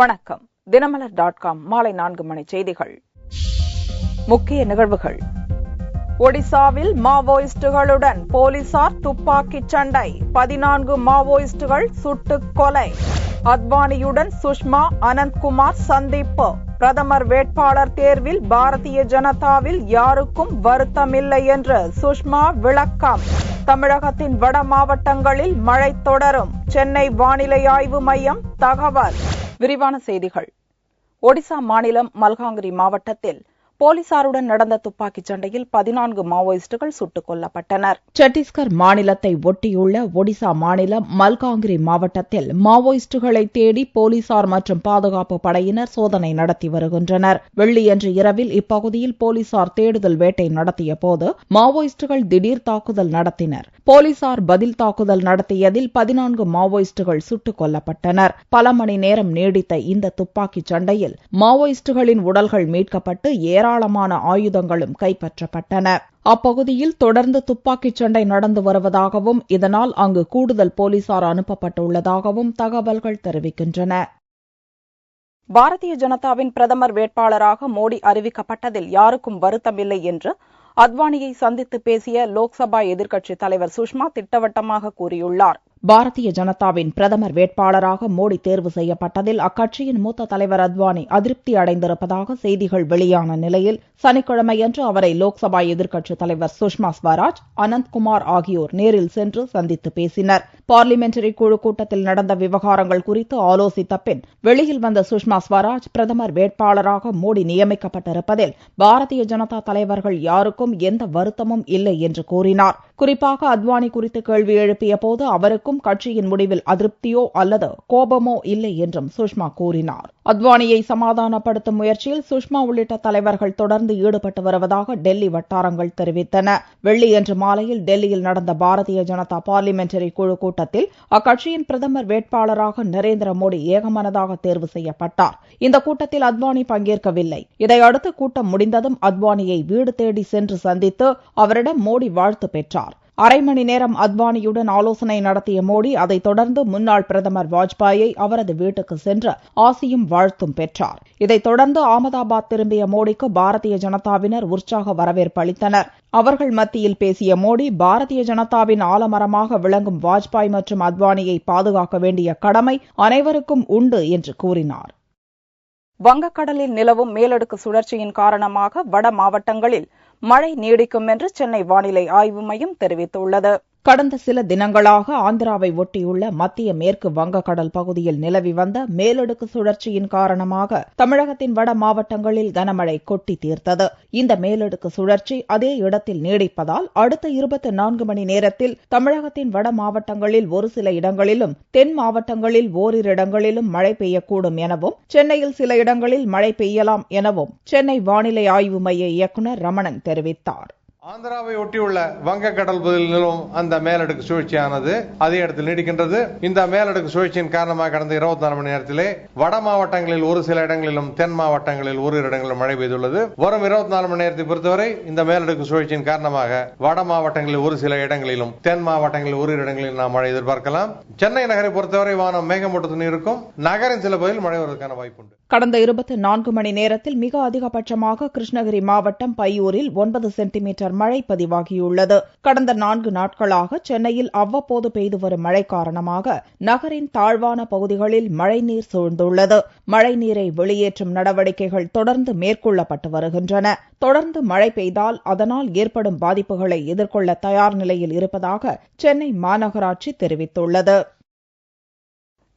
வணக்கம். தினமலர்.com மாலை 4 மணி செய்திகள். முக்கிய நிகழ்வுகள். ஒடிசாவில் மாவோயிஸ்டுகளுடன் போலீசார் துப்பாக்கிச் சண்டை, 14 மாவோயிஸ்டுகள் சுட்டுக் கொலை. அத்வானியுடன் சுஷ்மா அனந்த்குமார் சந்திப்பு. பிரதமர் வேட்பாளர் தேர்வில் பாரதிய ஜனதாவில் யாருக்கும் வருத்தமில்லை என்று சுஷ்மா விளக்கம். தமிழகத்தின் வட மாவட்டங்களில் மழை தொடரும், சென்னை வானிலை ஆய்வு மையம் தகவல். விரிவான செய்திகள். ஒடிசா மாநிலம் மல்காங்கிரி மாவட்டத்தில் போலீசாருடன் நடந்த துப்பாக்கிச் சண்டையில் 14 மாவோயிஸ்டுகள் சுட்டுக் கொல்லப்பட்டனர். சத்தீஸ்கர் மாநிலத்தை ஒட்டியுள்ள ஒடிசா மாநிலம் மல்காங்கிரி மாவட்டத்தில் மாவோயிஸ்டுகளை தேடி போலீசார் மற்றும் பாதுகாப்பு படையினர் சோதனை நடத்தி வருகின்றனர். வெள்ளியன்று இரவில் இப்பகுதியில் போலீசார் தேடுதல் வேட்டை நடத்திய போது மாவோயிஸ்டுகள் திடீர் தாக்குதல் நடத்தினர். போலீசார் பதில் தாக்குதல் நடத்தியதில் 14 மாவோயிஸ்டுகள் சுட்டுக் கொல்லப்பட்டனர். பல மணி நேரம் நீடித்த இந்த துப்பாக்கிச் சண்டையில் மாவோயிஸ்டுகளின் உடல்கள் மீட்கப்பட்டு ஏராளமான ஆயுதங்களும் கைப்பற்றப்பட்டன. அப்பகுதியில் தொடர்ந்து துப்பாக்கிச் சண்டை நடந்து வருவதாகவும் இதனால் அங்கு கூடுதல் போலீசார் அனுப்பப்பட்டுள்ளதாகவும் தகவல்கள் தெரிவிக்கின்றன. பாரதிய ஜனதாவின் பிரதமர் வேட்பாளராக மோடி அறிவிக்கப்பட்டதில் யாருக்கும் வருத்தமில்லை என்று அத்வானியை சந்தித்து பேசிய லோக்சபா எதிர்க்கட்சித் தலைவர் சுஷ்மா திட்டவட்டமாக கூறியுள்ளார். பாரதிய ஜனதாவின் பிரதமர் வேட்பாளராக மோடி தேர்வு செய்யப்பட்டதில் அக்கட்சியின் மூத்த தலைவர் அத்வானி அதிருப்தி அடைந்திருப்பதாக செய்திகள் வெளியான நிலையில் சனிக்கிழமையன்று அவரை லோக்சபா எதிர்க்கட்சித் தலைவர் சுஷ்மா ஸ்வராஜ், அனந்த்குமார் ஆகியோர் நேரில் சென்று சந்தித்து பேசினர். பார்லிமெண்டரி குழு கூட்டத்தில் நடந்த விவகாரங்கள் குறித்து ஆலோசித்த பின் வெளியில் வந்த சுஷ்மா ஸ்வராஜ் பிரதமர் வேட்பாளராக மோடி நியமிக்கப்பட்டிருப்பதில் பாரதிய ஜனதா தலைவர்கள் யாருக்கும் எந்த வருத்தமும் இல்லை என்று கூறினார். குறிப்பாக அத்வானி குறித்து கேள்வி எழுப்பிய போது அவருக்கும் கட்சியின் முடிவில் அதிருப்தியோ அல்லது கோபமோ இல்லை என்றும் சுஷ்மா கூறினார். அத்வானியை சமாதானப்படுத்தும் முயற்சியில் சுஷ்மா உள்ளிட்ட தலைவர்கள் தொடர்ந்து ஈடுபட்டு வருவதாக டெல்லி வட்டாரங்கள் தெரிவித்தன. வெள்ளியன்று மாலையில் டெல்லியில் நடந்த பாரதிய ஜனதா பார்லிமெண்டரி குழு கூட்டத்தில் அக்கட்சியின் பிரதமர் வேட்பாளராக நரேந்திர மோடி ஏகமனதாக தேர்வு செய்யப்பட்டார். இந்த கூட்டத்தில் அத்வானி பங்கேற்கவில்லை. இதையடுத்து கூட்டம் முடிந்ததும் அத்வானியை வீடு தேடி சென்று சந்தித்து அவரிடம் மோடி வாழ்த்து பெற்றார். அரை மணி நேரம் அத்வானியுடன் ஆலோசனை நடத்திய மோடி அதைத் தொடர்ந்து முன்னாள் பிரதமர் வாஜ்பாயை அவரது வீட்டுக்கு சென்று ஆசியும் வாழ்த்தும் பெற்றார். இதைத் தொடர்ந்து அகமதாபாத் திரும்பிய மோடிக்கு பாரதிய ஜனதாவினர் உற்சாக வரவேற்பு அளித்தனர். அவர்கள் மத்தியில் பேசிய மோடி பாரதிய ஜனதாவின் ஆலமரமாக விளங்கும் வாஜ்பாய் மற்றும் அத்வானியை பாதுகாக்க வேண்டிய கடமை அனைவருக்கும் உண்டு என்று கூறினார். வங்கக்கடலில் நிலவும் மேலடுக்கு சுழற்சியின் காரணமாக வட மாவட்டங்களில் மழை நீடிக்கும் என்று சென்னை வானிலை ஆய்வு மையம் தெரிவித்துள்ளது. கடந்த சில தினங்களாக ஆந்திராவை ஒட்டியுள்ள மத்திய மேற்கு வங்கக்கடல் பகுதியில் நிலவி வந்த மேலடுக்கு சுழற்சியின் காரணமாக தமிழகத்தின் வட மாவட்டங்களில் கனமழை கொட்டி தீர்த்தது. இந்த மேலடுக்கு சுழற்சி அதே இடத்தில் நீடிப்பதால் அடுத்த 24 மணி நேரத்தில் தமிழகத்தின் வட மாவட்டங்களில் ஒரு சில இடங்களிலும் தென் மாவட்டங்களில் ஓரிரு இடங்களிலும் மழை பெய்யக்கூடும் எனவும் சென்னையில் சில இடங்களில் மழை பெய்யலாம் எனவும் சென்னை வானிலை ஆய்வு மைய இயக்குநர் ரமணன் தெரிவித்தார். ஆந்திராவை ஒட்டியுள்ள வங்கக்கடல் பகுதியில் நிலவும் அந்த மேலடுக்கு சுழற்சியானது அதே இடத்தில் நீடிக்கின்றது. இந்த மேலடுக்கு சுழற்சியின் காரணமாக கடந்த 24 மணி நேரத்திலே வட மாவட்டங்களில் ஒரு சில இடங்களிலும் தென் மாவட்டங்களில் ஓரிரு இடங்களிலும் மழை பெய்துள்ளது. வரும் 24 மணி நேரத்தை பொறுத்தவரை இந்த மேலடுக்கு சுழற்சியின் காரணமாக வட மாவட்டங்களில் ஒரு சில இடங்களிலும் தென் மாவட்டங்களில் ஓரிரு இடங்களிலும் நாம் மழை எதிர்பார்க்கலாம். சென்னை நகரை பொறுத்தவரை வானம் மேகமூட்டத்துடன் இருக்கும். நகரின் சில பகுதியில் மழை வருவதற்கான வாய்ப்புண்டு. கடந்த 24 மணி நேரத்தில் மிக அதிகபட்சமாக கிருஷ்ணகிரி மாவட்டம் பையூரில் 9 சென்டிமீட்டர் மழை பதிவாகியுள்ளது. கடந்த 4 நாட்களாக சென்னையில் அவ்வப்போது பெய்து வரும் மழை காரணமாக நகரின் தாழ்வான பகுதிகளில் மழைநீர் சூழ்ந்துள்ளது. மழைநீரை வெளியேற்றும் நடவடிக்கைகள் தொடர்ந்து மேற்கொள்ளப்பட்டு வருகின்றன. தொடர்ந்து மழை பெய்தால் அதனால் ஏற்படும் பாதிப்புகளை எதிர்கொள்ள தயார் நிலையில் இருப்பதாக சென்னை மாநகராட்சி தெரிவித்துள்ளது.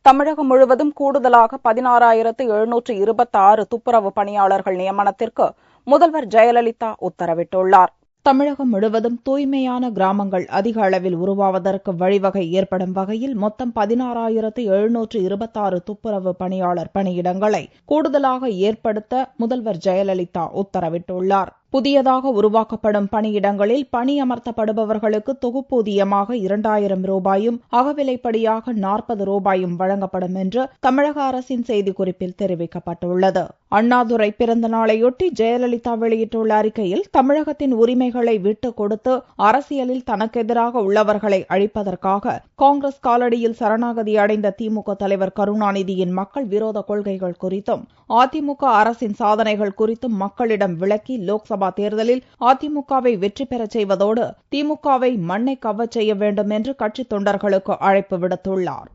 தமிழகம் முழுவதும் கூடுதலாக 16,726 துப்புரவு பணியாளர்கள் நியமனத்திற்கு முதல்வர் ஜெயலலிதா உத்தரவிட்டுள்ளார். தமிழகம் முழுவதும் தூய்மையான கிராமங்கள் அதிக அளவில் உருவாவதற்கு வழிவகை ஏற்படும் வகையில் மொத்தம் 16,726 துப்புரவு பணியாளர் பணியிடங்களை கூடுதலாக ஏற்படுத்த முதல்வர் ஜெயலலிதா உத்தரவிட்டுள்ளார். புதியதாக உருவாக்கப்படும் பணியிடங்களில் பணியமர்த்தப்படுபவர்களுக்கு தொகுப்பூதியமாக 2000 ரூபாயும் அகவிலைப்படியாக 40 ரூபாயும் வழங்கப்படும் என்று தமிழக அரசின் செய்திக்குறிப்பில் தெரிவிக்கப்பட்டுள்ளது. அண்ணாதுரை பிறந்த நாளையொட்டி ஜெயலலிதா வெளியிட்டுள்ள அறிக்கையில் தமிழகத்தின் உரிமைகளை விட்டுக் கொடுத்து அரசியலில் தனக்கெதிராக உள்ளவர்களை அழிப்பதற்காக காங்கிரஸ் காலடியில் சரணாகதி அடைந்த திமுக தலைவர் கருணாநிதியின் மக்கள் விரோத கொள்கைகள் குறித்தும் அதிமுக அரசின் சாதனைகள் குறித்தும் மக்களிடம் விளக்கி லோக்சபா தேர்தலில் அதிமுகவை வெற்றி பெறச் செய்வதோடு திமுகவை மண்ணை கவ்வச் செய்ய வேண்டும் என்று கட்சித் தொண்டர்களுக்கு அழைப்பு விடுத்துள்ளார்.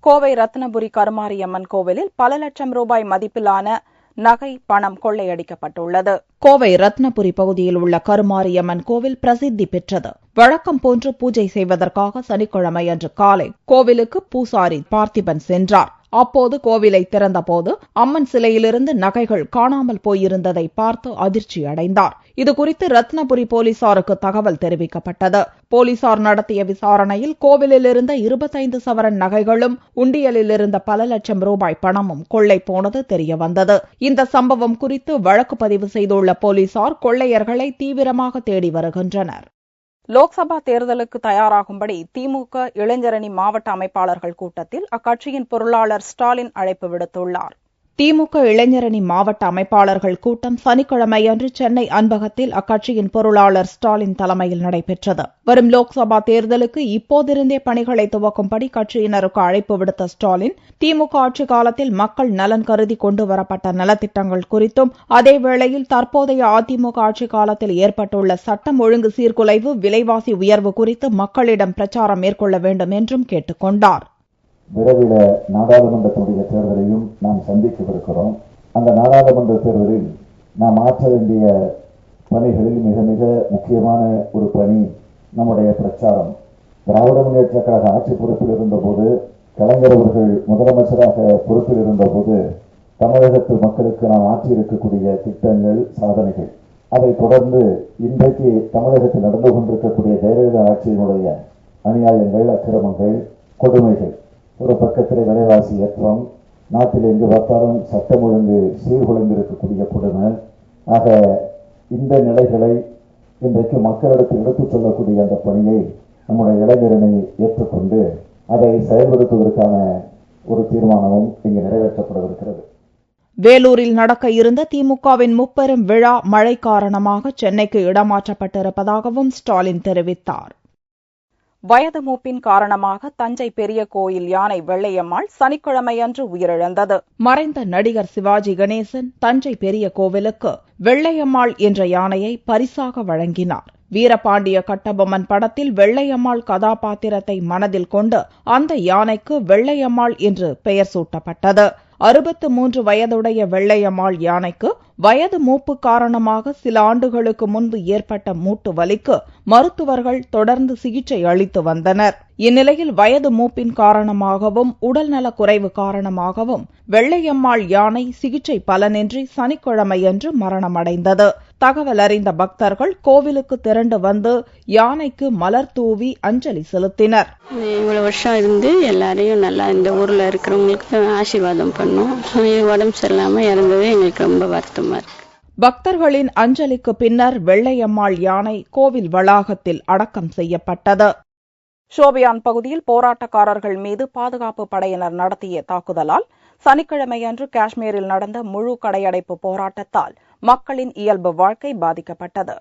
கோவை ரத்னபுரி கருமாரியம்மன் கோவிலில் பல லட்சம் ரூபாய் மதிப்பிலான நகை பணம் கொள்ளையடிக்கப்பட்டுள்ளது. கோவை ரத்னபுரி பகுதியில் உள்ள கருமாரியம்மன் கோவில் பிரசித்தி பெற்றது. வழக்கம் போன்று பூஜை செய்வதற்காக சனிக்கிழமையன்று காலை கோவிலுக்கு பூசாரி பார்த்திபன் சென்றார். அப்போது கோவிலை திறந்தபோது அம்மன் சிலையிலிருந்து நகைகள் காணாமல் போயிருந்ததை பார்த்து அதிர்ச்சி அடைந்தார். இதுகுறித்து ரத்னபுரி போலீசாருக்கு தகவல் தெரிவிக்கப்பட்டது. போலீசார் நடத்திய விசாரணையில் கோவிலில் இருந்த 25 சவரன் நகைகளும் உண்டியலில் இருந்த பல லட்சம் ரூபாய் பணமும் கொள்ளை போனது தெரியவந்தது. இந்த சம்பவம் குறித்து வழக்கு பதிவு செய்துள்ள போலீசார் கொள்ளையர்களை தீவிரமாக தேடி வருகின்றனர். லோக்சபா தேர்தலுக்கு தயாராகும்படி திமுக இளைஞரணி மாவட்ட அமைப்பாளர்கள் கூட்டத்தில் அக்கட்சியின் பொருளாளர் ஸ்டாலின் அழைப்பு விடுத்துள்ளார். திமுக இளைஞரணி மாவட்ட அமைப்பாளர்கள் கூட்டம் சனிக்கிழமையன்று சென்னை அன்பகத்தில் அக்கட்சியின் பொருளாளர் ஸ்டாலின் தலைமையில் நடைபெற்றது. வரும் லோக்சபா தேர்தலுக்கு இப்போதிருந்தே பணிகளை துவக்கும்படி கட்சியினருக்கு அழைப்பு விடுத்த ஸ்டாலின் திமுக ஆட்சி காலத்தில் மக்கள் நலன் கருதி கொண்டுவரப்பட்ட நலத்திட்டங்கள் குறித்தும் அதேவேளையில் தற்போதைய அதிமுக ஆட்சி காலத்தில் ஏற்பட்டுள்ள சட்டம் ஒழுங்கு சீர்குலைவு, விலைவாசி உயர்வு குறித்து மக்களிடம் பிரச்சாரம் மேற்கொள்ள வேண்டும் என்றும் கேட்டுக் கொண்டார். விரைவில் நாடாளுமன்றத்துடைய தேர்தலையும் நாம் சந்திக்கவிருக்கிறோம். அந்த நாடாளுமன்ற தேர்தலில் நாம் ஆற்ற வேண்டிய பணிகளில் மிக மிக முக்கியமான ஒரு பணி நம்முடைய பிரச்சாரம். திராவிட முன்னேற்ற கழக ஆட்சி பொறுப்பில் இருந்தபோது, கலைஞர் அவர்கள் முதலமைச்சராக பொறுப்பில் இருந்தபோது தமிழகத்து மக்களுக்கு நாம் ஆற்றியிருக்கக்கூடிய திட்டங்கள், சாதனைகள், அதை தொடர்ந்து இன்றைக்கு தமிழகத்தில் நடந்து கொண்டிருக்கக்கூடிய ஜெயலலிதா ஆட்சியினுடைய அநியாயங்கள், அக்கிரமங்கள், கொடுமைகள், ஒரு பக்கத்தில் விலைவாசி ஏற்றம், நாட்டில் எங்கு பார்த்தாலும் சட்டம் ஒழுங்கு சீர்குலைந்து இருக்கக்கூடிய கொடுமை. ஆக இந்த நிலைகளை இன்றைக்கு மக்களிடத்தில் எடுத்துச் சொல்லக்கூடிய அந்த பணியை நம்முடைய இளைஞரணி ஏற்றுக்கொண்டு அதை செயல்படுத்துவதற்கான ஒரு தீர்மானமும் இங்கு நிறைவேற்றப்படவிருக்கிறது. வேலூரில் நடக்க இருந்த திமுகவின் முப்பெரும் விழா மழை காரணமாக சென்னைக்கு இடமாற்றப்பட்டிருப்பதாகவும் ஸ்டாலின் தெரிவித்தார். வயது மூப்பின் காரணமாக தஞ்சை பெரிய கோயில் யானை வெள்ளையம்மாள் சனிக்கிழமையன்று உயிரிழந்தது. மறைந்த நடிகர் சிவாஜி கணேசன் தஞ்சை பெரிய கோவிலுக்கு வெள்ளையம்மாள் என்ற யானையை பரிசாக வழங்கினார். வீரபாண்டிய கட்டபொம்மன் படத்தில் வெள்ளையம்மாள் கதாபாத்திரத்தை மனதில் கொண்டு அந்த யானைக்கு வெள்ளையம்மாள் என்று பெயர் சூட்டப்பட்டது. 63 வயதுடைய வெள்ளையம்மாள் யானைக்கு வயது மூப்பு காரணமாக சில ஆண்டுகளுக்கு முன்பு ஏற்பட்ட மூட்டு வலிக்கு மருத்துவர்கள் தொடர்ந்து சிகிச்சை அளித்து வந்தனர். இந்நிலையில் வயது மூப்பின் காரணமாகவும் உடல்நலக் குறைவு காரணமாகவும் வெள்ளையம்மாள் யானை சிகிச்சை பலனின்றி சனிக்கிழமையன்று மரணமடைந்தது. தகவல் அறிந்த பக்தர்கள் கோவிலுக்கு திரண்டு வந்து யானைக்கு மலர் தூவி அஞ்சலி செலுத்தினர். இவ்வளவு வருஷம் இருந்து எல்லாரையும் நல்லா இந்த ஊர்ல இருக்கிறவங்களுக்கு ஆசீர்வாதம் பண்ணோம். உடம்பு சரியில்லாம இறந்தது எங்களுக்கு ரொம்ப வருத்தமா இருக்கு. பக்தர்களின் அஞ்சலிக்கு பின்னர் வெள்ளையம்மாள் யானை கோவில் வளாகத்தில் அடக்கம் செய்யப்பட்டது. ஷோபியான் பகுதியில் போராட்டக்காரர்கள் மீது பாதுகாப்பு படையினர் நடத்திய தாக்குதலால் சனிக்கிழமையன்று காஷ்மீரில் நடந்த முழு கடையடைப்பு போராட்டத்தால் மக்களின் இயல்பு வாழ்க்கை பாதிக்கப்பட்டது.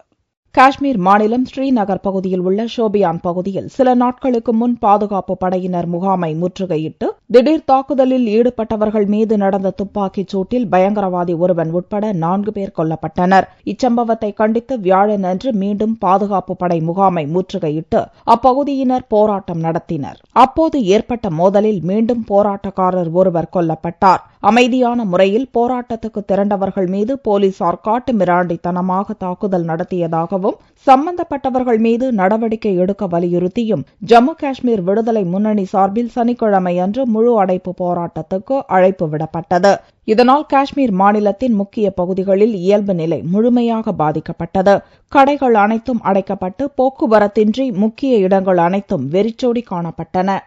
காஷ்மீர் மாநிலம் ஸ்ரீநகர் பகுதியில் உள்ள ஷோபியான் பகுதியில் சில நாட்களுக்கு முன் பாதுகாப்பு படையினர் முகாமை முற்றுகையிட்டு திடீர் தாக்குதலில் ஈடுபட்டவர்கள் மீது நடந்த துப்பாக்கிச் சூட்டில் பயங்கரவாதி ஒருவன் உட்பட 4 பேர் கொல்லப்பட்டனர். இச்சம்பவத்தை கண்டித்து வியாழனன்று மீண்டும் பாதுகாப்பு படை முகாமை முற்றுகையிட்டு அப்பகுதியினர் போராட்டம் நடத்தினர். அப்போது ஏற்பட்ட மோதலில் மீண்டும் போராட்டக்காரர் ஒருவர் கொல்லப்பட்டார். அமைதியான முறையில் போராட்டத்துக்கு திரண்டவர்கள் மீது போலீசார் காட்டுமிராண்டித்தனமாக தாக்குதல் நடத்தியதாகவும் சம்பந்தப்பட்டவர்கள் மீது நடவடிக்கை எடுக்க வலியுறுத்தியும் ஜம்மு காஷ்மீர் விடுதலை முன்னணி சார்பில் சனிக்கிழமையன்று முழு அடைப்பு போராட்டத்துக்கு அழைப்பு விடப்பட்டது. இதனால் காஷ்மீர் மாநிலத்தின் முக்கிய பகுதிகளில் இயல்பு நிலை முழுமையாக பாதிக்கப்பட்டது. கடைகள் அனைத்தும் அடைக்கப்பட்டு போக்குவரத்தின்றி முக்கிய இடங்கள் அனைத்தும் வெறிச்சோடி காணப்பட்டன.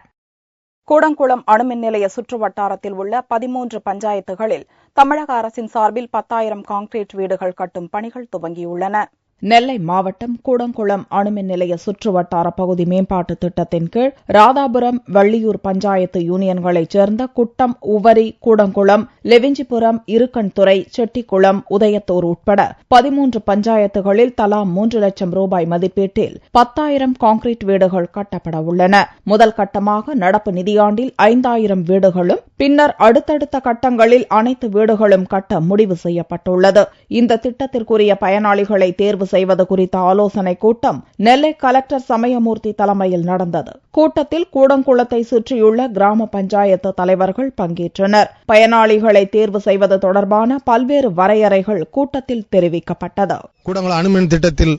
கூடங்குளம் அணுமின் நிலைய சுற்று வட்டாரத்தில் உள்ள 13 பஞ்சாயத்துகளில் தமிழக அரசின் சார்பில் 10,000 கான்கிரீட் வீடுகள் கட்டும் பணிகள் துவங்கியுள்ளன. நெல்லை மாவட்டம் கூடங்குளம் அணுமின் நிலைய சுற்று வட்டார பகுதி மேம்பாட்டு திட்டத்தின் கீழ் ராதாபுரம், வள்ளியூர் பஞ்சாயத்து யூனியன்களைச் சேர்ந்த குட்டம், உவரி, கூடங்குளம், லெவிஞ்சிபுரம், இருக்கன்துறை, செட்டிக்குளம், உதயத்தூர் உட்பட 13 பஞ்சாயத்துகளில் தலா 3 லட்சம் ரூபாய் மதிப்பீட்டில் 10,000 கான்கிரீட் வீடுகள் கட்டப்பட உள்ளன. முதல் கட்டமாக நடப்பு நிதியாண்டில் 5,000 வீடுகளும், பின்னர் அடுத்தடுத்த கட்டங்களில் அனைத்து வீடுகளும் கட்ட முடிவு செய்யப்பட்டுள்ளது. இந்த திட்டத்திற்குரிய பயனாளிகளை தேர்வு செய்வது குறித்த ஆலோசனைக் கூட்டம் நெல்லை கலெக்டர் சமயமூர்த்தி தலைமையில் நடந்தது. கூட்டத்தில் கூடங்குளத்தை சுற்றியுள்ள கிராம பஞ்சாயத்து தலைவர்கள் பங்கேற்றனர். பயனாளிகளை தேர்வு செய்வது தொடர்பான பல்வேறு வரையறைகள் கூட்டத்தில் தெரிவிக்கப்பட்டது. கூடங்குளம் அணுமின் திட்டத்தில்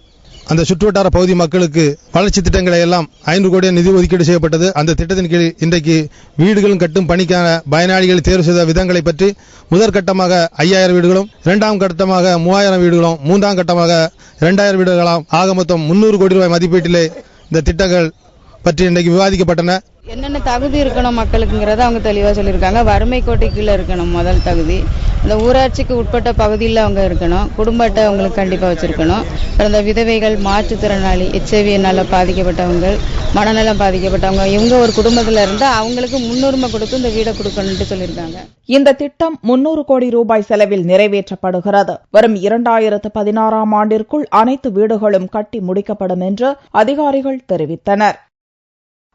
அந்த சுற்றுவட்டார பகுதி மக்களுக்கு வளர்ச்சி திட்டங்களை எல்லாம் 5 கோடி நிதி ஒதுக்கீடு செய்யப்பட்டது. அந்த திட்டத்தின் கீழ் இன்றைக்கு வீடுகளும் கட்டும் பணிக்கான பயனாளிகளை தேர்வு செய்த விதங்களை பற்றி முதற்கட்டமாக 5,000 வீடுகளும், 2ஆம் கட்டமாக 3,000 வீடுகளும், 3ஆம் கட்டமாக 2,000 வீடுகளாம் ஆக மொத்தம் 300 கோடி ரூபாய் மதிப்பீட்டிலே இந்த திட்டங்கள் பற்றி இன்றைக்கு விவாதிக்கப்பட்டன. என்னென்ன தகுதி இருக்கணும் மக்களுக்குங்கிறத அவங்க தெளிவாக சொல்லியிருக்காங்க. வறுமை கோட்டைக்குள்ள இருக்கணும் முதல் தகுதி. இந்த ஊராட்சிக்கு உட்பட்ட பகுதியில் அவங்க இருக்கணும். குடும்ப அட்டை அவங்களுக்கு கண்டிப்பாக வச்சிருக்கணும். இந்த விதவைகள், மாற்றுத்திறனாளி, HIV பாதிக்கப்பட்டவங்க, மனநலம் பாதிக்கப்பட்டவங்க, இவங்க ஒரு குடும்பத்தில் இருந்தால் அவங்களுக்கு முன்னுரிமை கொடுத்து இந்த வீடை கொடுக்கணும்னு சொல்லியிருக்காங்க. இந்த திட்டம் 300 கோடி ரூபாய் செலவில் நிறைவேற்றப்படுகிறது. வரும் 2016ஆம் ஆண்டிற்குள் அனைத்து வீடுகளும் கட்டி முடிக்கப்படும் என்று அதிகாரிகள் தெரிவித்தனர்.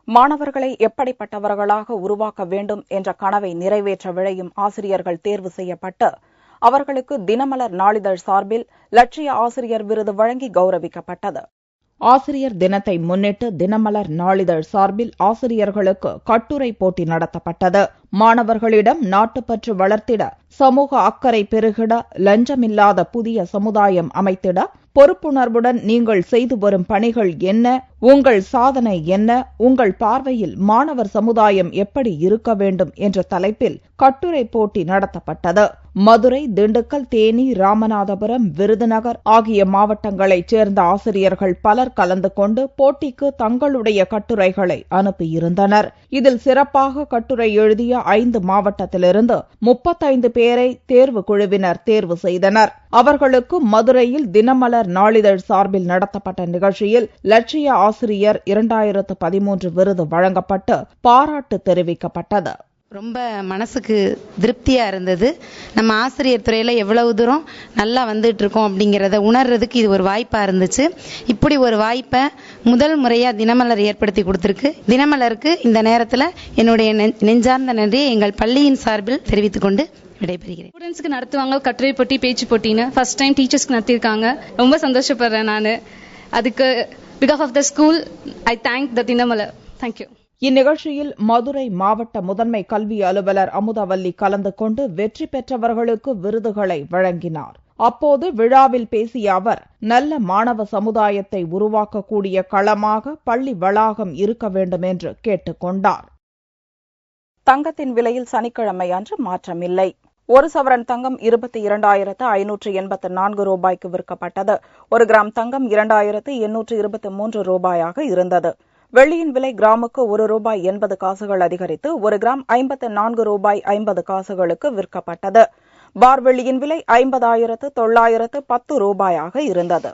மாணவர்களை எப்படிப்பட்டவர்களாக உருவாக்க வேண்டும் என்ற கனவை நிறைவேற்ற விழையும் ஆசிரியர்கள் தேர்வு செய்யப்பட்டு அவர்களுக்கு தினமலர் நாளிதழ் சார்பில் லட்சிய ஆசிரியர் விருது வழங்கி கௌரவிக்கப்பட்டது. ஆசிரியர் தினத்தை முன்னிட்டு தினமலர் நாளிதழ் சார்பில் ஆசிரியர்களுக்கு கட்டுரை போட்டி நடத்தப்பட்டது. மாணவர்களிடம் நாட்டுப்பற்று வளர்த்திட, சமூக அக்கறை பெருகிட, லஞ்சமில்லாத புதிய சமுதாயம் அமைத்திட, பொறுப்புணர்வுடன் நீங்கள் செய்து வரும் பணிகள் என்ன, உங்கள் சாதனை என்ன, உங்கள் பார்வையில் மாணவர் சமுதாயம் எப்படி இருக்க வேண்டும் என்ற தலைப்பில் கட்டுரை போட்டி நடத்தப்பட்டது. மதுரை, திண்டுக்கல், தேனி, ராமநாதபுரம், விருதுநகர் ஆகிய மாவட்டங்களைச் சேர்ந்த ஆசிரியர்கள் பலர் கலந்து கொண்டு போட்டிக்கு தங்களுடைய கட்டுரைகளை அனுப்பியிருந்தனர். இதில் சிறப்பாக கட்டுரை எழுதிய 5 மாவட்டத்திலிருந்து 35 பேரை தேர்வு குழுவினர் தேர்வு செய்தனர். அவர்களுக்கு மதுரையில் தினமலர் நாளிதழ் சார்பில் நடத்தப்பட்ட நிகழ்ச்சியில் லட்சிய ஆசிரியர் 2013 விருது வழங்கப்பட்டு பாராட்டு தெரிவிக்கப்பட்டது. ரொம்ப மனசுக்கு திருப்தியா இருந்தது. நம்ம ஆசிரியர் துறையில எவ்வளவு தூரம் நல்லா வந்துட்டு இருக்கோம் அப்படிங்கறத உணர்றதுக்கு இது ஒரு வாய்ப்பா இருந்துச்சு. இப்படி ஒரு வாய்ப்பை முதல் முறையா தினமலர் ஏற்படுத்தி கொடுத்திருக்கு. தினமலருக்கு இந்த நேரத்துல என்னுடைய நெஞ்சார்ந்த நன்றியை எங்கள் பள்ளியின் சார்பில் தெரிவித்துக் கொண்டு விடைபெறுகிறேன். ஸ்டூடெண்ட்ஸ்க்கு நடத்துவாங்க கட்டுரை போட்டி, பேச்சு போட்டின்னு ஃபர்ஸ்ட் டைம் டீச்சர்ஸ்க்கு நடத்திருக்காங்க. ரொம்ப சந்தோஷப்படுறேன் நான். அதுக்கு because of the school I thank the Dinamalar. Thank you. இந்நிகழ்ச்சியில் மதுரை மாவட்ட முதன்மை கல்வி அலுவலர் அமுதவல்லி கலந்து கொண்டு வெற்றி பெற்றவர்களுக்கு விருதுகளை வழங்கினார். அப்போது விழாவில் பேசிய அவர், நல்ல மாணவ சமுதாயத்தை உருவாக்கக்கூடிய களமாக பள்ளி வளாகம் இருக்க வேண்டும் என்று கேட்டுக் கொண்டார். தங்கத்தின் விலையில் சனிக்கிழமை அன்று மாற்றமில்லை. 1 சவரன் தங்கம் 22,584 ரூபாய்க்கு விற்கப்பட்டது. 1 கிராம் தங்கம் 2,823 ரூபாயாக இருந்தது. வெள்ளியின் விலை கிராமுக்கு ₹1.80 அதிகரித்து 1 கிராம் 54 ரூபாய் 50 காசுகளுக்கு விற்கப்பட்டது. பார் வெள்ளியின் விலை 50,910 ரூபாயாக இருந்தது.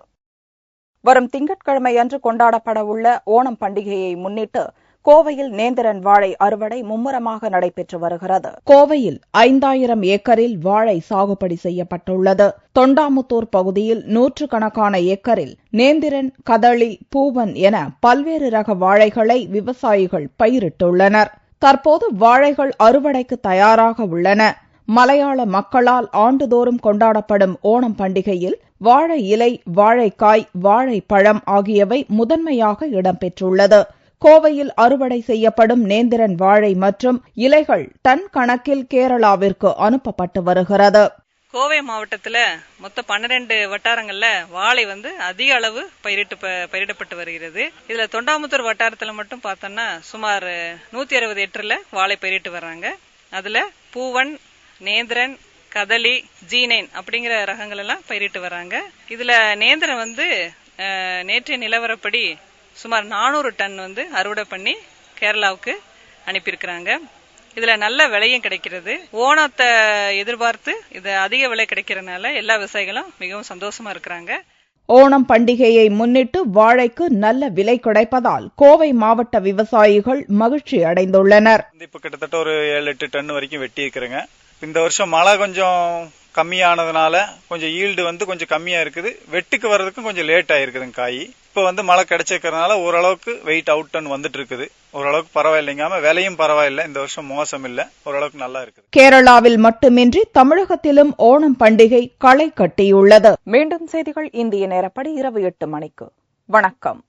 வரும் திங்கட்கிழமை அன்று கொண்டாடப்பட உள்ள ஓணம் பண்டிகையை முன்னிட்டு கோவையில் நேந்திரன் வாழை அறுவடை மும்முரமாக நடைபெற்று வருகிறது. கோவையில் 5,000 ஏக்கரில் வாழை சாகுபடி செய்யப்பட்டுள்ளது. தொண்டாமுத்தூர் பகுதியில் 100கணக்கான ஏக்கரில் நேந்திரன், கதளி, பூவன் என பல்வேறு ரக வாழைகளை விவசாயிகள் பயிரிட்டுள்ளனர். தற்போது வாழைகள் அறுவடைக்கு தயாராக உள்ளன. மலையாள மக்களால் ஆண்டுதோறும் கொண்டாடப்படும் ஓணம் பண்டிகையில் வாழை இலை, வாழைக்காய், வாழைப்பழம் ஆகியவை முதன்மையாக இடம்பெற்றுள்ளது. கோவையில் அறுவடை செய்யப்படும் நேந்திரன் வாழை மற்றும் இலைகள் டன் கணக்கில் கேரளாவிற்கு அனுப்பப்பட்டு வருகிறது. கோவை மாவட்டத்தில் மொத்தம் 12 வட்டாரங்கள்ல வாழை அதிக அளவு பயிரிடப்பட்டு வருகிறது. இதுல தொண்டாமுத்தூர் வட்டாரத்துல மட்டும் பார்த்தோம்னா சுமார் 160 ஏக்கர்ல வாழை பயிரிட்டு வர்றாங்க. அதுல பூவன், நேந்திரன், கதளி, ஜீனைன் அப்படிங்கிற ரகங்கள் எல்லாம் பயிரிட்டு வர்றாங்க. இதுல நேந்திரன் நேற்றைய நிலவரப்படி சுமார் 400 டன் அறுவடை பண்ணி கேரளாவுக்கு அனுப்பியிருக்கிறாங்க. இதுல நல்ல விலையும் கிடைக்கிறது. ஓணத்தை எதிர்பார்த்து இது அதிக விலை கிடைக்கிறதுனால எல்லா விவசாயிகளும் மிகவும் சந்தோஷமா இருக்கிறாங்க. ஓணம் பண்டிகையை முன்னிட்டு வாழைக்கு நல்ல விலை கிடைப்பதால் கோவை மாவட்ட விவசாயிகள் மகிழ்ச்சி அடைந்துள்ளனர். இப்ப கிட்டத்தட்ட ஒரு 7-8 டன் வரைக்கும் வெட்டி இருக்கிறேங்க. இந்த வருஷம் மழை கொஞ்சம் கம்மியானதுனால கொஞ்சம் ஈல்டு கொஞ்சம் கம்மியா இருக்குது. வெட்டுக்கு வர்றதுக்கும் கொஞ்சம் லேட் ஆயிருக்குதுங்க காய். இப்ப மழை கிடைச்சிருக்கிறதுனால ஓரளவுக்கு வெயிட் அவுட் டன் வந்துட்டு இருக்குது. ஓரளவுக்கு பரவாயில்லைங்க. விலையும் பரவாயில்லை. இந்த வருஷம் மோசம் இல்ல, ஓரளவுக்கு நல்லா இருக்குது. கேரளாவில் மட்டுமின்றி தமிழகத்திலும் ஓணம் பண்டிகை களை கட்டியுள்ளது. மீண்டும் செய்திகள் இந்திய நேரப்படி இரவு 8 மணிக்கு. வணக்கம்.